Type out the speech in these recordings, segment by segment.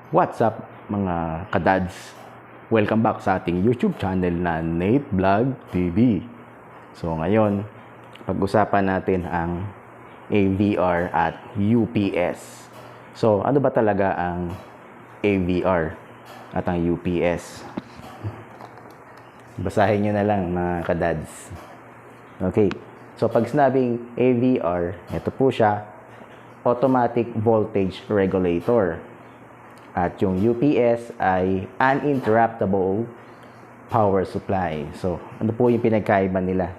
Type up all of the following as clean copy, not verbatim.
What's up mga kadads? Welcome back sa ating YouTube channel na Nate Vlog TV. So ngayon, pag-usapan natin ang AVR at UPS. So ano ba talaga ang AVR at ang UPS? Basahin nyo na lang mga kadads. Okay, so pag sinabing AVR, ito po siya, Automatic Voltage Regulator. At yung UPS ay uninterruptible power supply. So, ano po yung pinagkaiba nila?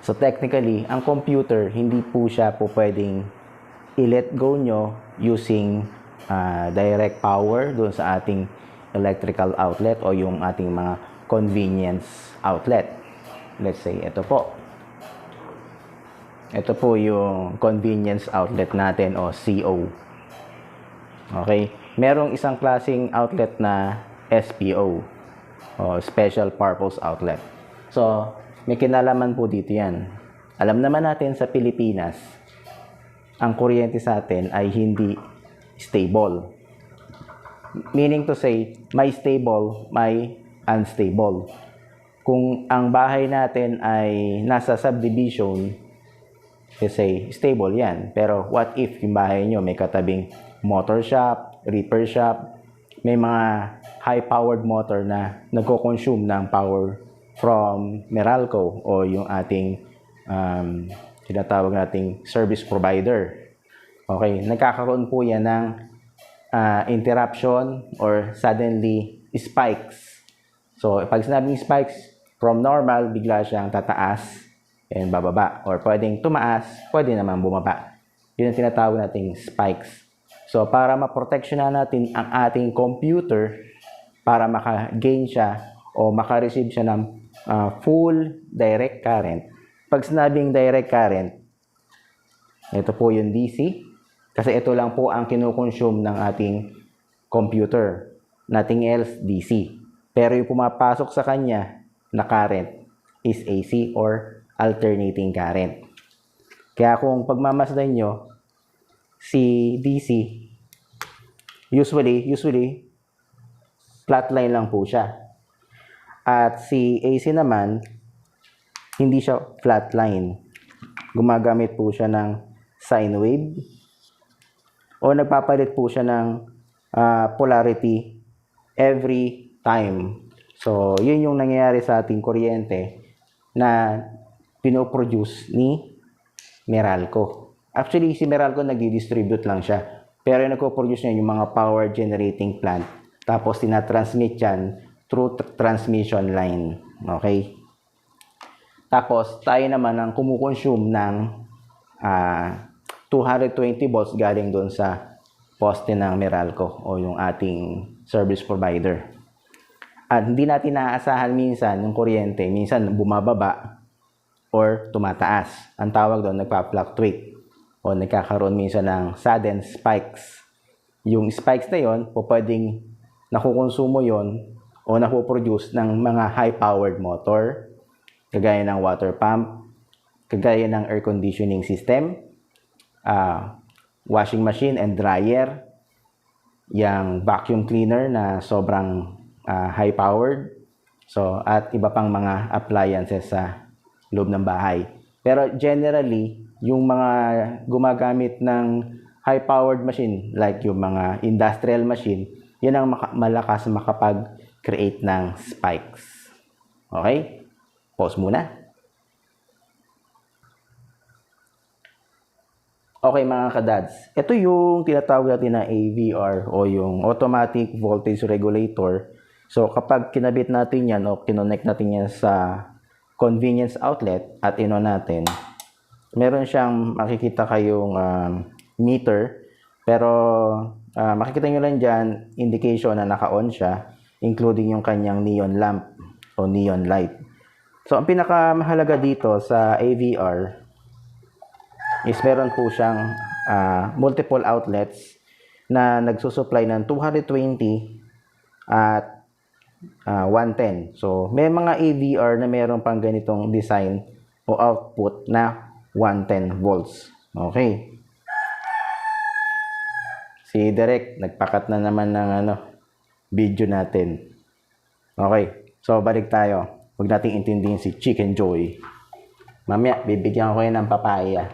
So, technically, ang computer, hindi po siya po pwedeng i-let go nyo using direct power doon sa ating electrical outlet o yung ating mga convenience outlet. Let's say, ito po. Ito po yung convenience outlet natin o CO. Okay, merong isang klaseng outlet na SPO o Special Purpose Outlet. So, may kinalaman po dito yan. Alam naman natin sa Pilipinas, ang kuryente sa atin ay hindi stable. Meaning to say, may stable, may unstable. Kung ang bahay natin ay nasa subdivision, let's say, stable yan. Pero what if yung bahay nyo may katabing motor shop, repair shop, may mga high-powered motor na nagko-consume ng power from Meralco o yung ating tinatawag nating service provider. Okay, nagkakaroon po yan ng interruption or suddenly spikes. So, pag sinabing spikes, from normal, bigla siyang tataas and bababa. Or pwedeng tumaas, pwede naman bumaba. Yun ang tinatawag nating spikes. So, para maproteksyonan natin ang ating computer, para maka-gain siya o maka-receive siya ng full direct current. Pag sinabing direct current, ito po yung DC. Kasi ito lang po ang kinukonsume ng ating computer. Nothing else, DC. Pero yung pumapasok sa kanya na current is AC or alternating current. Kaya kung pagmamasdan nyo, si DC, usually, flatline lang po siya. At si AC naman, hindi siya flatline. Gumagamit po siya ng sine wave o nagpapalit po siya ng polarity every time. So, yun yung nangyayari sa ating kuryente na pinoproduce ni Meralco. Actually, si Meralco nagdi-distribute lang siya. Pero yung nagpo-produce niya yung mga power generating plant. Tapos, tinatransmit yan through transmission line. Okay? Tapos, tayo naman ang kumukonsume ng 220 volts galing doon sa poste ng Meralco o yung ating service provider. At hindi natin naaasahan minsan yung kuryente. Minsan, bumababa or tumataas. Ang tawag doon, nagpa-fluctuate. O nagkakaroon minsan ng sudden spikes. Yung spikes na yon, pwedeng nakukonsumo yon o napoproduce ng mga high-powered motor, kagaya ng water pump, kagaya ng air conditioning system, washing machine and dryer, yung vacuum cleaner na sobrang high-powered, so, at iba pang mga appliances sa loob ng bahay. Pero generally, yung mga gumagamit ng high-powered machine, like yung mga industrial machine, yun ang malakas makapag-create ng spikes. Okay? Pause muna. Okay mga kadads, ito yung tinatawag natin na AVR o yung Automatic Voltage Regulator. So kapag kinabit natin yan o kinonect natin yan sa convenience outlet at ino natin, meron siyang makikita kayong meter, pero makikita nyo lang dyan indication na naka-on siya, including yung kanyang neon lamp o neon light. So ang pinakamahalaga dito sa AVR is meron po siyang multiple outlets na nagsusupply ng 220 at 110. So may mga AVR na meron pang ganitong design o output na 110 volts. Okay. si Derek, nagpakat na naman ng video natin. Okay, so balik tayo. Huwag nating intindihin si Chicken Joy. Mamaya, bibigyan ko kayo ng papaya.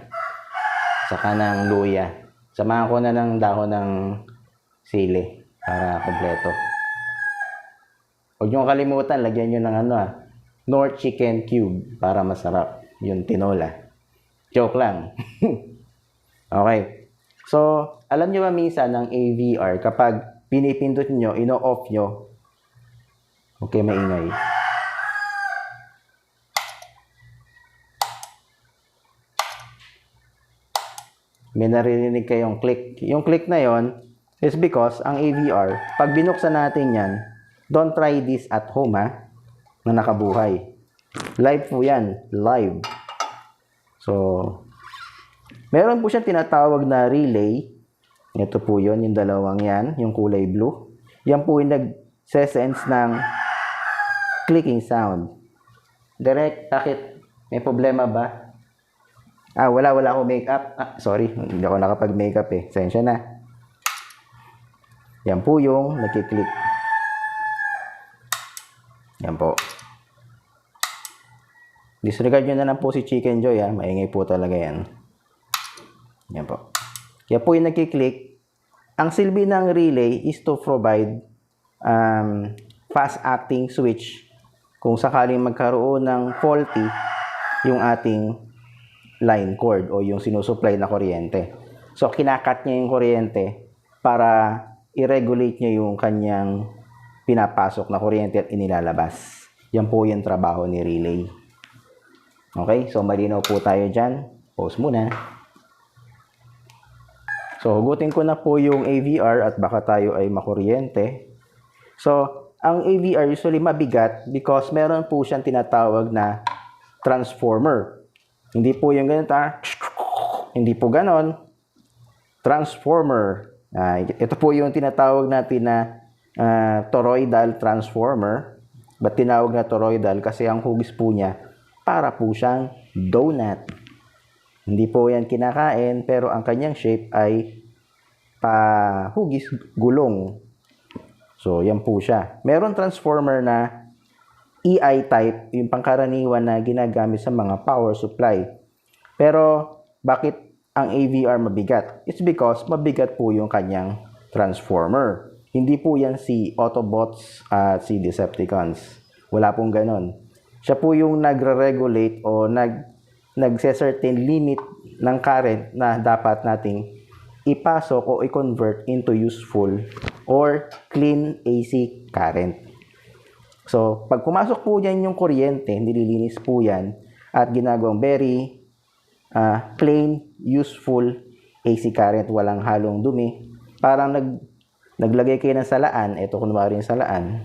Saka ng luya. Samahan ko na ng dahon ng sili para kompleto. Huwag nyo kalimutan, lagyan nyo ng North Chicken Cube para masarap. Yung tinola. Joke lang. Okay. So, alam nyo ba minsan ng AVR, kapag pinipindot nyo, ino-off nyo. Okay, maingay. May naririnig kayong click. Yung click na yon is because ang AVR, pag binuksan natin yan, don't try this at home na nakabuhay. Live po yan. Live. So, meron po siyang tinatawag na relay. Ito po yon, yung dalawang yan, yung kulay blue. Yan po yung nag-sense ng clicking sound. Direct, bakit? May problema ba? Wala akong makeup. Sorry, hindi ako nakapag-makeup Sensya na. Yan po yung nagkiklik. Yan po. Disregard nyo na lang po si Chicken Joy Maingay po talaga yan. Yan po. Kaya po yung nagkiklik. Ang silbi ng relay is to provide fast-acting switch kung sakaling magkaroon ng faulty yung ating line cord o yung sinusupply na kuryente. So, kinakat niya yung kuryente para i-regulate niya yung kanyang pinapasok na kuryente at inilalabas. Yan po yung trabaho ni relay. Okay? So, malinaw po tayo dyan. Pause muna. So, hugutin ko na po yung AVR at baka tayo ay makuryente. So, ang AVR usually mabigat because meron po siyang tinatawag na transformer. Hindi po yung ganito Hindi po ganon. Transformer. Ito po yung tinatawag natin na toroidal transformer. Ba't tinawag na toroidal? Kasi ang hugis po niya, para po siyang donut. Hindi po yan kinakain, pero ang kanyang shape ay pahugis gulong. So, yan po siya. Meron transformer na EI type, yung pangkaraniwan na ginagamit sa mga power supply. Pero, bakit ang AVR mabigat? It's because mabigat po yung kanyang transformer. Hindi po yan si Autobots at si Decepticons. Wala pong ganon. Siya po yung nagre-regulate o nagse-certain limit ng current na dapat nating ipasok o i-convert into useful or clean AC current. So, pag pumasok po dyan yung kuryente, nililinis po yan at ginagawang very plain, useful AC current, walang halong dumi. Parang naglagay kayo ng salaan, ito kunwari yung salaan,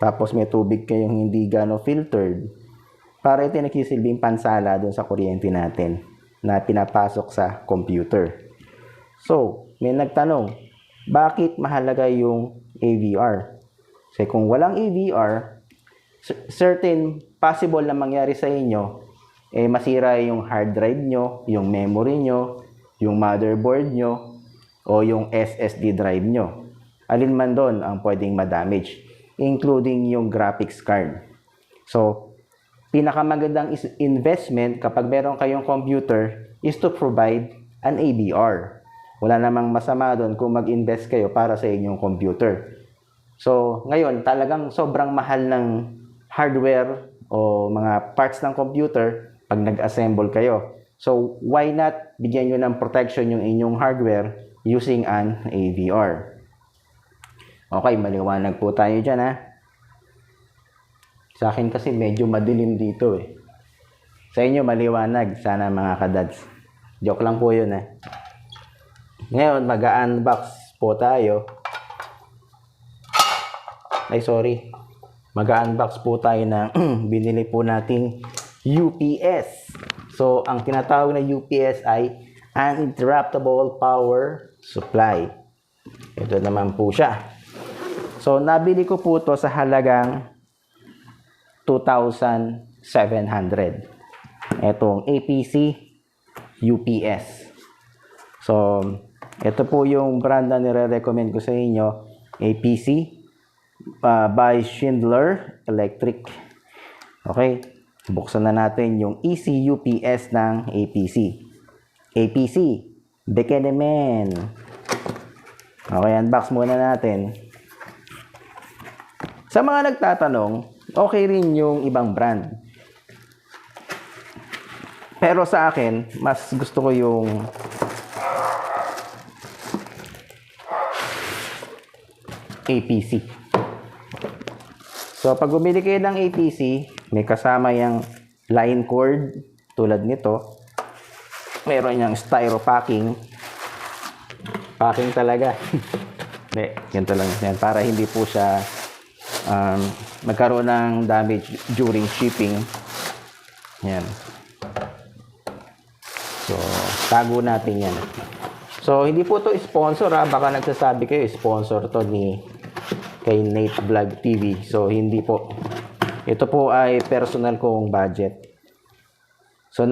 tapos may tubig kayong hindi gano filtered, para ito nagsisilbing pansala doon sa kuryente natin na pinapasok sa computer. So, may nagtanong, bakit mahalaga yung AVR? Kasi kung walang AVR, certain possible na mangyari sa inyo, masira yung hard drive nyo, yung memory nyo, yung motherboard nyo, o yung SSD drive nyo. Alin man doon ang pwedeng ma-damage, including yung graphics card. So, pinakamagandang investment kapag meron kayong computer is to provide an AVR. Wala namang masama doon kung mag-invest kayo para sa inyong computer. So, ngayon, talagang sobrang mahal ng hardware o mga parts ng computer pag nag-assemble kayo. So, why not bigyan nyo ng protection yung inyong hardware using an AVR? Okay, maliwanag po tayo dyan Sa akin kasi medyo madilim dito Sa inyo maliwanag, sana mga kadads. Joke lang po yun Ngayon, mag-unbox po tayo. Mag-unbox po tayo ng binili po nating UPS. So, ang tinatawag na UPS ay Uninterruptible Power Supply. Ito naman po siya. So, nabili ko po to sa halagang 2,700. Itong APC UPS. So, Ito po yung brand na nire-recommend ko sa inyo, APC by Schindler Electric. Okay, buksan na natin yung ECUPS ng APC. APC, Bekenemen. Okay, unbox muna natin. Sa mga nagtatanong, okay rin yung ibang brand. Pero sa akin, mas gusto ko yung APC. So, pag bumili kayo ng APC, may kasama yung line cord tulad nito. Meron yung styro packing. Packing talaga. Hindi, ganito lang yan. Para hindi po siya magkaroon ng damage during shipping. Yan. So, tago natin yan. So, hindi po to sponsor ha. Baka nagsasabi kayo, sponsor to ni kay Nate Vlog TV. So, hindi po. Ito po ay personal kong budget. So,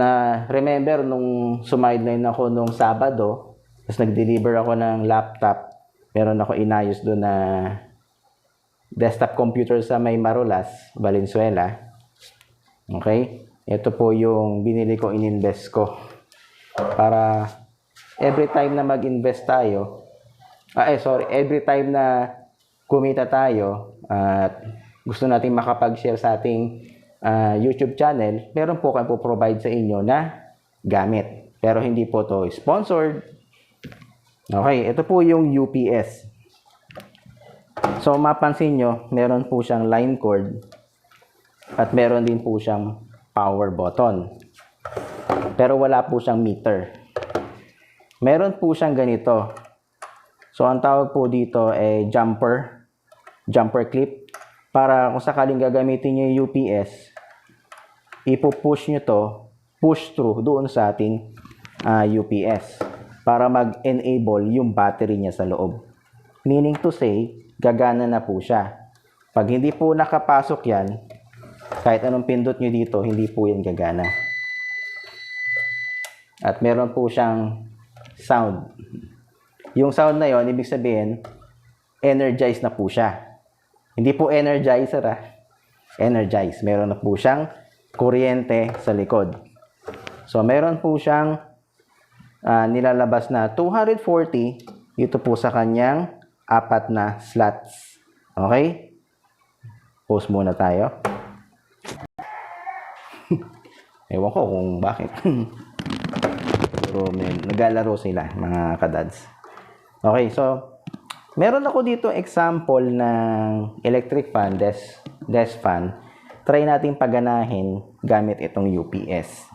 remember, nung sumideline ako nung Sabado, tapos nag-deliver ako ng laptop, meron ako inayos doon na desktop computer sa may Marulas, Valenzuela. Okay? Ito po yung binili ko, ininvest ko. Para every time na mag-invest tayo, every time na kumita tayo at gusto nating makapag-share sa ating YouTube channel, meron po kayo po-provide sa inyo na gamit. Pero hindi po to sponsored. Okay, ito po yung UPS. So, mapansin nyo, meron po siyang line cord at meron din po siyang power button. Pero wala po siyang meter. Meron po siyang ganito. So, ang tawag po dito ay jumper clip. Para kung sakaling gagamitin nyo yung UPS, ipo-push nyo to, push through doon sa ating UPS para mag-enable yung battery niya sa loob. Meaning to say, gagana na po siya. Pag hindi po nakapasok yan, kahit anong pindot nyo dito, hindi po yan gagana. At meron po siyang sound. Yung sound na yon, ibig sabihin, energized na po siya. Hindi po energizer energized. Meron na po siyang kuryente sa likod. So, meron po siyang nilalabas na 240. Ito po sa kanyang 4 na slots. Okay? Pause muna tayo. Ewan ko kung bakit. Pero naglalaro sila, mga kadads. Okay, so meron ako dito example ng electric fan, desk fan. Try natin paganahin gamit itong UPS.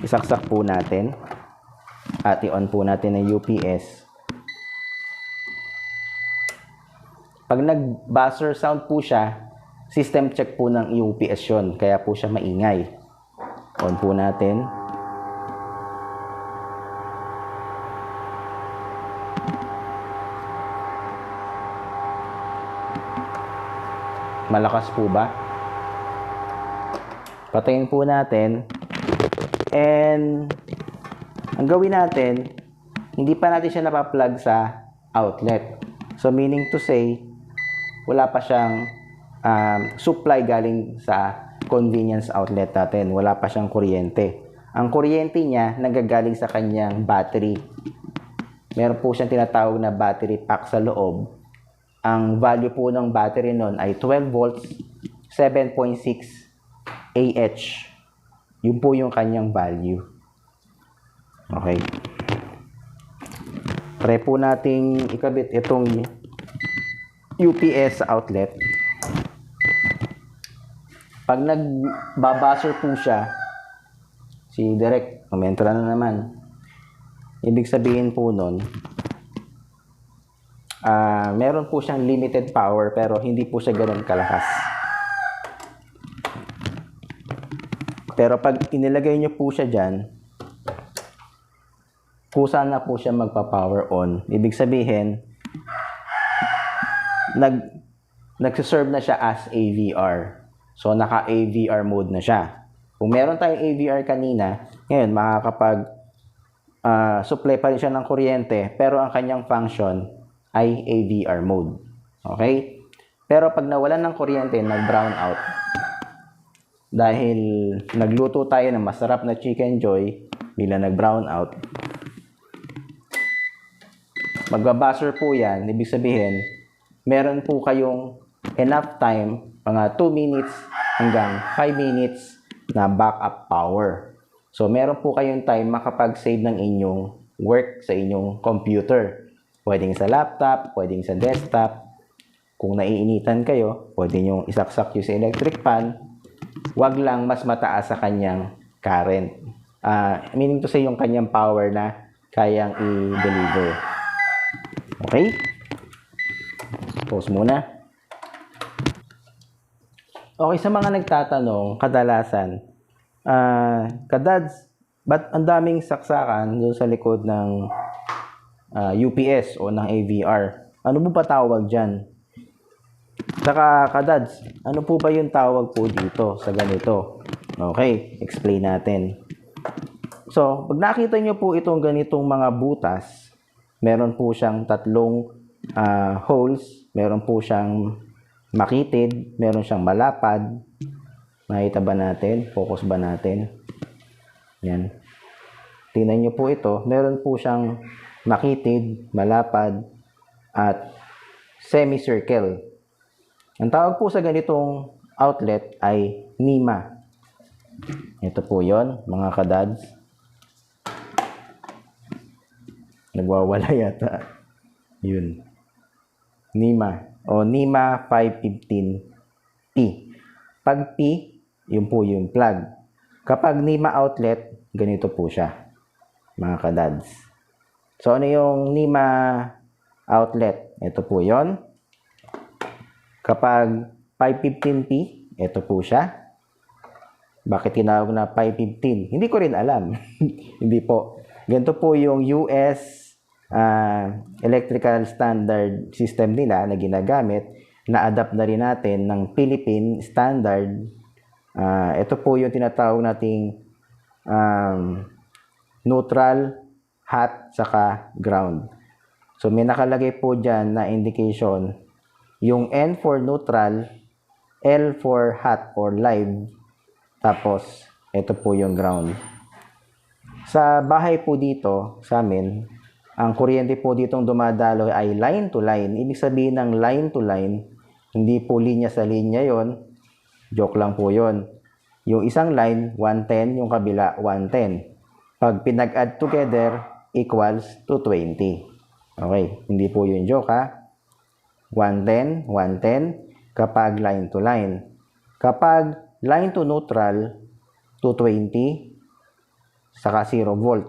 Isaksak po natin at i-on po natin ang UPS. Pag nag-buzzer sound po siya, system check po ng UPS yun. Kaya po siya maingay. On po natin. Malakas po ba? Patayin po natin. And ang gawin natin, hindi pa natin siya napaplug sa outlet. So meaning to say, wala pa siyang supply galing sa convenience outlet natin. Wala pa siyang kuryente. Ang kuryente niya nagagaling sa kanyang battery. Meron po siyang tinatawag na battery pack sa loob. Ang value po ng battery nun ay 12 volts, 7.6 Ah. Yun po yung kanyang value. Okay. Try po nating ikabit itong UPS outlet. Pag nagbabuzzer po siya, si Direk, kumentra na naman. Ibig sabihin po nun, meron po siyang limited power pero hindi po siya ganoon kalakas. Pero pag inilagay nyo po siya dyan, kusa na po siya magpa-power on. Ibig sabihin, nagsiserve na siya as AVR. So, naka-AVR mode na siya. Kung meron tayong AVR kanina, ngayon, supply pa rin siya ng kuryente, pero ang kanyang function ay AVR mode. Okay? Pero pag nawalan ng kuryente, nag-brown out, dahil nagluto tayo ng masarap na Chicken Joy, bila nag-brown out, magbabuzzer po yan. Ibig sabihin, meron po kayong enough time, mga 2 minutes hanggang 5 minutes na backup power. So, meron po kayong time makapag-save ng inyong work sa inyong computer. Pwedeng sa laptop, pwedeng sa desktop. Kung naiinitan kayo, pwede nyo isaksak yung sa electric fan. Wag lang mas mataas sa kanyang current. Meaning to say, yung kanyang power na kayang i-deliver. Okay? Pause muna. Okay, sa mga nagtatanong, kadalasan, kadads, ba't ang daming saksakan doon sa likod ng UPS o ng AVR? Ano po ba tawag dyan? Saka, kadads, ano po ba yung tawag po dito sa ganito? Okay, explain natin. So, pag nakita nyo po itong ganitong mga butas, meron po siyang tatlong holes, meron po siyang makitid, meron siyang malapad. Makita ba natin? Focus ba natin? Yan. Tingnan nyo po ito. Meron po siyang makitid, malapad, at semicircle. Ang tawag po sa ganitong outlet ay NEMA. Ito po yon, mga kadads. Nagwawala yata. Yun. NEMA. O NEMA 515P. Pag P, yun po yung plug. Kapag NEMA outlet, ganito po siya, mga kadads. So, ano yung NEMA outlet? Ito po yon. Kapag 515P, ito po siya. Bakit tinawag na 515? Hindi ko rin alam. Hindi po. Ganito po yung US electrical standard system nila na ginagamit. Na-adapt na rin natin ng Philippine standard. Ito po yung tinatawag nating neutral, hot, saka ground. So, may nakalagay po dyan na indication. Yung N for neutral, L for hot or live, tapos ito po yung ground. Sa bahay po dito, sa amin, ang kuryente po ditong dumadalo ay line to line. Ibig sabihin ng line to line, hindi po linya sa linya yon. Joke lang po yon. Yung isang line, 110, yung kabila, 110. Pag pinag-add together, equals to 20. Okay, hindi po yung joke ha. 110, 110 kapag line to line. Kapag line to neutral, 220, saka 0 volt.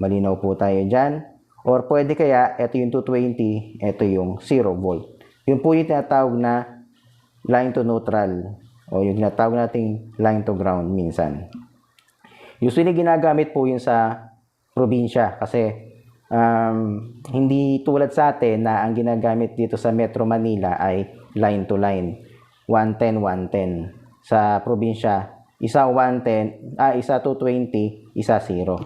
Malinaw po tayo dyan. Or pwede kaya, ito yung 220, ito yung 0 volt. Yun po yung tinatawag na line to neutral. O yung tinatawag nating line to ground minsan. Usually ginagamit po yun sa probinsya kasi hindi tulad sa atin na ang ginagamit dito sa Metro Manila ay line to line. 110, 110. Sa probinsya, isa 110, isa 220, isa 0.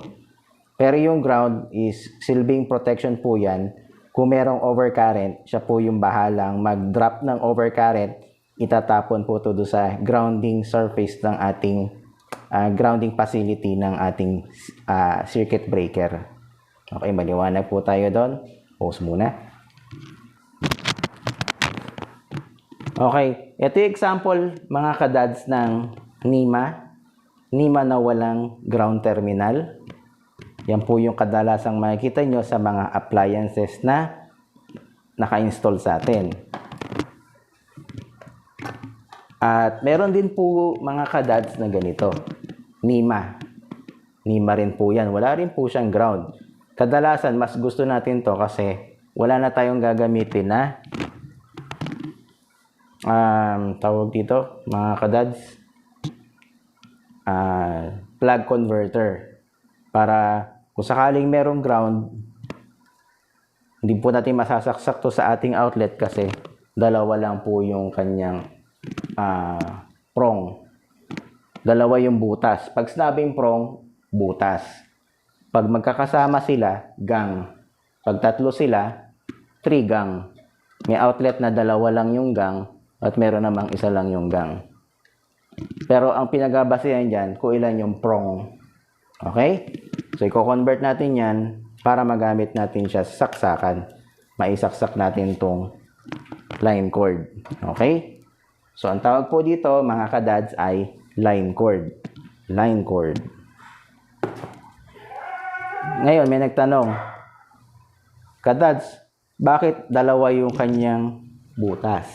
Pero yung ground is silbing protection po yan. Kung merong overcurrent, siya po yung bahalang mag-drop ng overcurrent, itatapon po ito doon sa grounding surface ng ating grounding facility ng ating circuit breaker. Okay, maliwanag po tayo doon. Pause muna. Okay, ito yung example mga kadads ng NEMA. NEMA na walang ground terminal. Yan po yung kadalasang makikita nyo sa mga appliances na naka-install sa atin. At meron din po mga kadads na ganito. NEMA. NEMA rin po yan. Wala rin po siyang ground. Kadalasan, mas gusto natin to kasi wala na tayong gagamitin na tawag dito, mga kadads, plug converter. Para kung sakaling merong ground, hindi po natin masasaksak to sa ating outlet kasi dalawa lang po yung kanyang prong. Dalawa yung butas. Pag sinabing prong, butas. Pag magkakasama sila, gang. Pag tatlo sila, 3 gang. May outlet na 2 lang yung gang at meron namang 1 lang yung gang. Pero ang pinagbabasehan dyan, kung ilan yung prong. Okay? So, i-convert natin yan para magamit natin siya sa saksakan. Maisaksak natin itong line cord. Okay? So, ang tawag po dito, mga kadads, ay line cord. Line cord. Ngayon, may nagtanong, kadads, bakit 2 yung kanyang butas?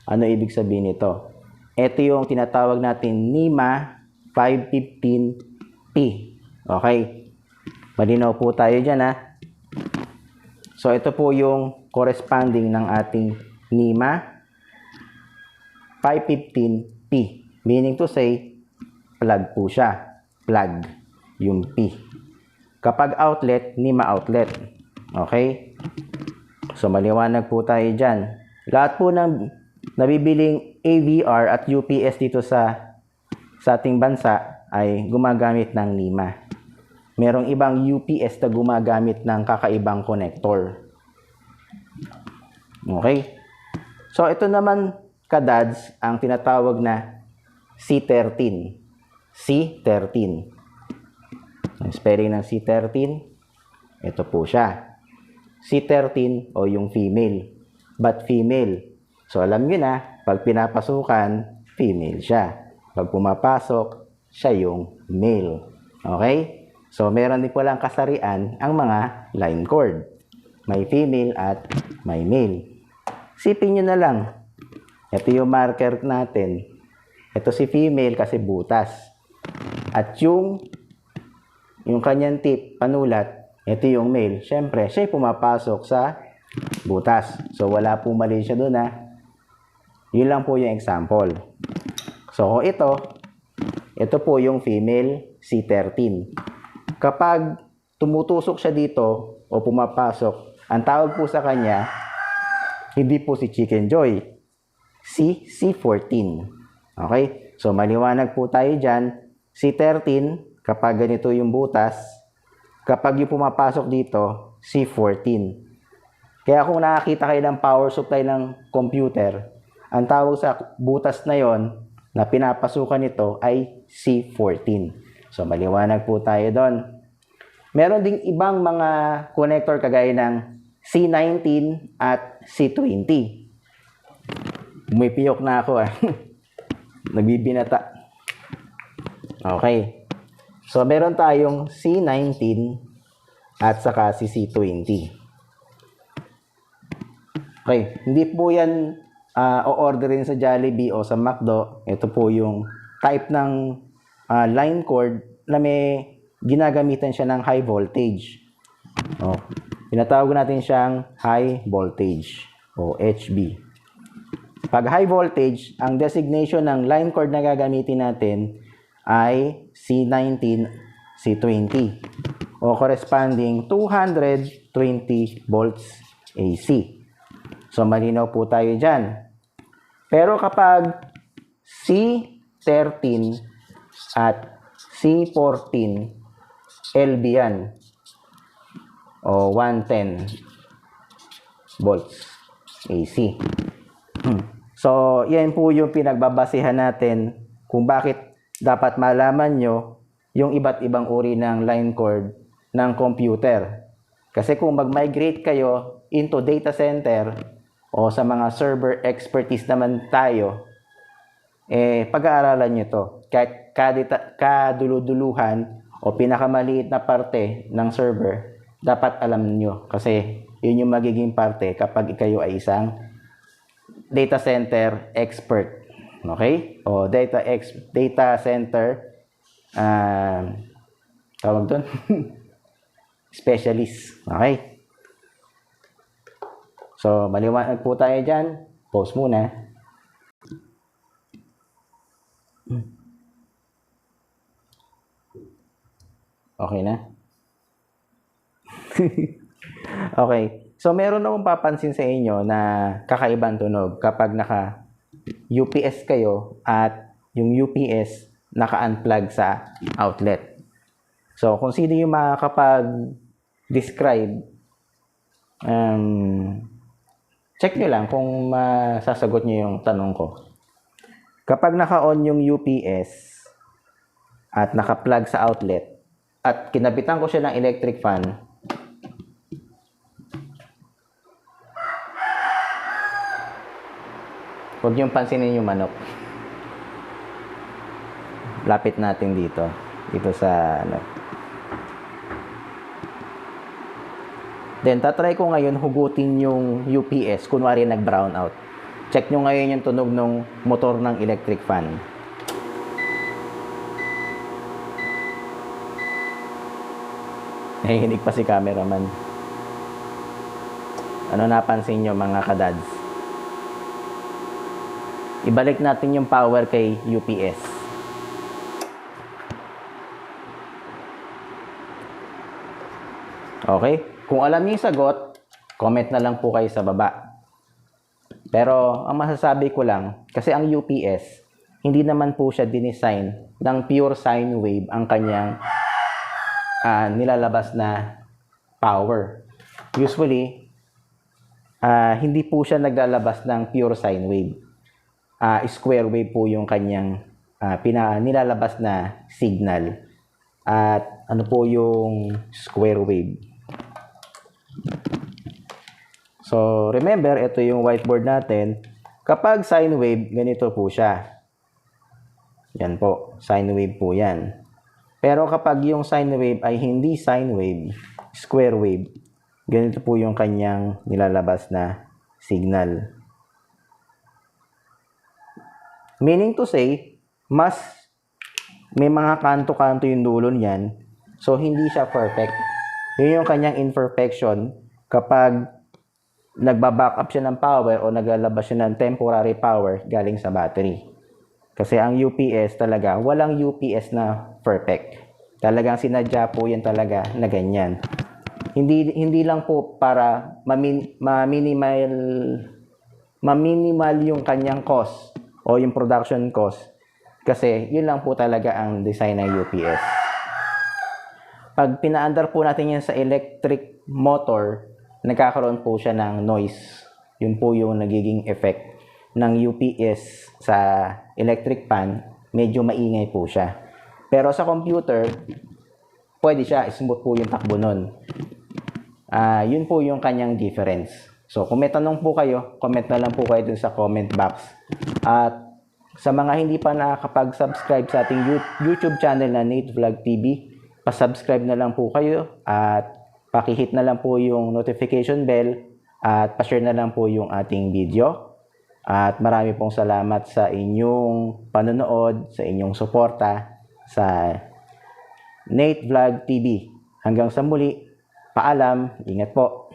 Ano ibig sabihin nito? Ito yung tinatawag natin NEMA 515P. Okay? Malinaw po tayo dyan, ha? So, ito po yung corresponding ng ating NEMA 515P. Meaning to say, plug po siya. Plug. Yung P. Kapag outlet, NEMA outlet. Okay? So, maliwanag po tayo dyan. Lahat po ng nabibiling AVR at UPS dito sa ating bansa ay gumagamit ng NEMA. Merong ibang UPS na gumagamit ng kakaibang connector. Okay? So, ito naman, kadads, ang tinatawag na C13. C13. Ang spelling ng C13, ito po siya. C13 o yung female. But female. So, alam nyo na, pag pinapasukan, female siya. Pag pumapasok, siya yung male. Okay? So, meron din po lang kasarian ang mga line cord. May female at may male. Sipin nyo na lang. Ito yung marker natin. Ito si female kasi butas. At yung kanyang tip, panulat, ito yung male. Siyempre, siya pumapasok sa butas. So, wala pong mali siya doon, ha. Yun lang po yung example. So, ito po yung female C13. Kapag tumutusok siya dito o pumapasok, ang tawag po sa kanya, hindi po si Chicken Joy, si C14. Okay? So, maliwanag po tayo dyan. C13, kapag ganito yung butas, kapag yung pumapasok dito, C14. Kaya kung nakakita kayo ng power supply ng computer, ang tawag sa butas na yon na pinapasukan nito ay C14. So, maliwanag po tayo doon. Meron ding ibang mga connector kagaya ng C19 at C20. Umipiyok na ako, ah. Nagbibinata. Okay. So, meron tayong C19 at saka si C20. Okay. Hindi po yan o-orderin sa Jollibee o sa McDo. Ito po yung type ng line cord na may ginagamitan siya ng high voltage. Tinatawag natin siyang high voltage o HV. Pag high voltage, ang designation ng line cord na gagamitin natin ay C19, C20 o corresponding 220 volts AC. So, malinaw po tayo dyan. Pero kapag C13 at C14, LV yan o 110 volts AC. So, yan po yung pinagbabasehan natin kung bakit dapat malaman nyo yung iba't ibang uri ng line cord ng computer. Kasi kung mag-migrate kayo into data center o sa mga server expertise naman tayo, pag-aaralan nyo to. Kahit kaduluduluhan o pinakamaliit na parte ng server, dapat alam nyo. Kasi yun yung magiging parte kapag kayo ay isang data center expert. Okay? O data center tawag doon specialist. Okay? So, maliwanag po tayo dyan. Pause muna. Okay na? Okay. So, meron akong papansin sa inyo na kakaibang tunog kapag naka-UPS kayo at yung UPS naka-unplug sa outlet. So, kung sino yung makakapag-describe, check nyo lang kung masasagot nyo yung tanong ko. Kapag naka-on yung UPS at naka-plug sa outlet at kinabitan ko siya ng electric fan, huwag niyong pansinin yung manok. Lapit natin dito sa Then, tatry ko ngayon hugutin yung UPS, kunwari nag-brown out. Check nyo ngayon yung tunog ng motor ng electric fan. Nahihinig pa si cameraman. Ano napansin nyo mga kadads? Ibalik natin yung power kay UPS. Okay? Kung alam niyo yung sagot, comment na lang po kayo sa baba. Pero, ang masasabi ko lang, kasi ang UPS, hindi naman po siya dinesign ng pure sine wave ang kanyang nilalabas na power. Usually, hindi po siya naglalabas ng pure sine wave. Square wave po yung kanyang nilalabas na signal. At ano po yung square wave? So, remember, ito yung whiteboard natin. Kapag sine wave, ganito po siya. Yan po, sine wave po yan. Pero kapag yung sine wave ay hindi sine wave, square wave, ganito po yung kanyang nilalabas na signal. Meaning to say, mas may mga kanto-kanto yung dulo niyan, so hindi siya perfect. Yun yung kanyang imperfection kapag nagba-backup siya ng power o naglalabas siya ng temporary power galing sa battery. Kasi ang UPS talaga, walang UPS na perfect. Talagang sinadya po yan talaga na ganyan. Hindi lang po para ma-minimal yung kanyang cost o yung production cost. Kasi yun lang po talaga ang design ng UPS. Pag pinaandar po natin yan sa electric motor, nagkakaroon po siya ng noise. Yun po yung nagiging effect ng UPS sa electric fan. Medyo maingay po siya. Pero sa computer, pwede siya. Smooth po yung takbo nun. Yun po yung kanyang difference. So, kung may tanong po kayo, comment na lang po kayo dun sa comment box. At sa mga hindi pa nakakapag-subscribe sa ating YouTube channel na Nate Vlog TV, pa-subscribe na lang po kayo at paki-hit na lang po yung notification bell at pa-share na lang po yung ating video. At marami pong salamat sa inyong panonood, sa inyong suporta sa Nate Vlog TV. Hanggang sa muli, paalam, ingat po.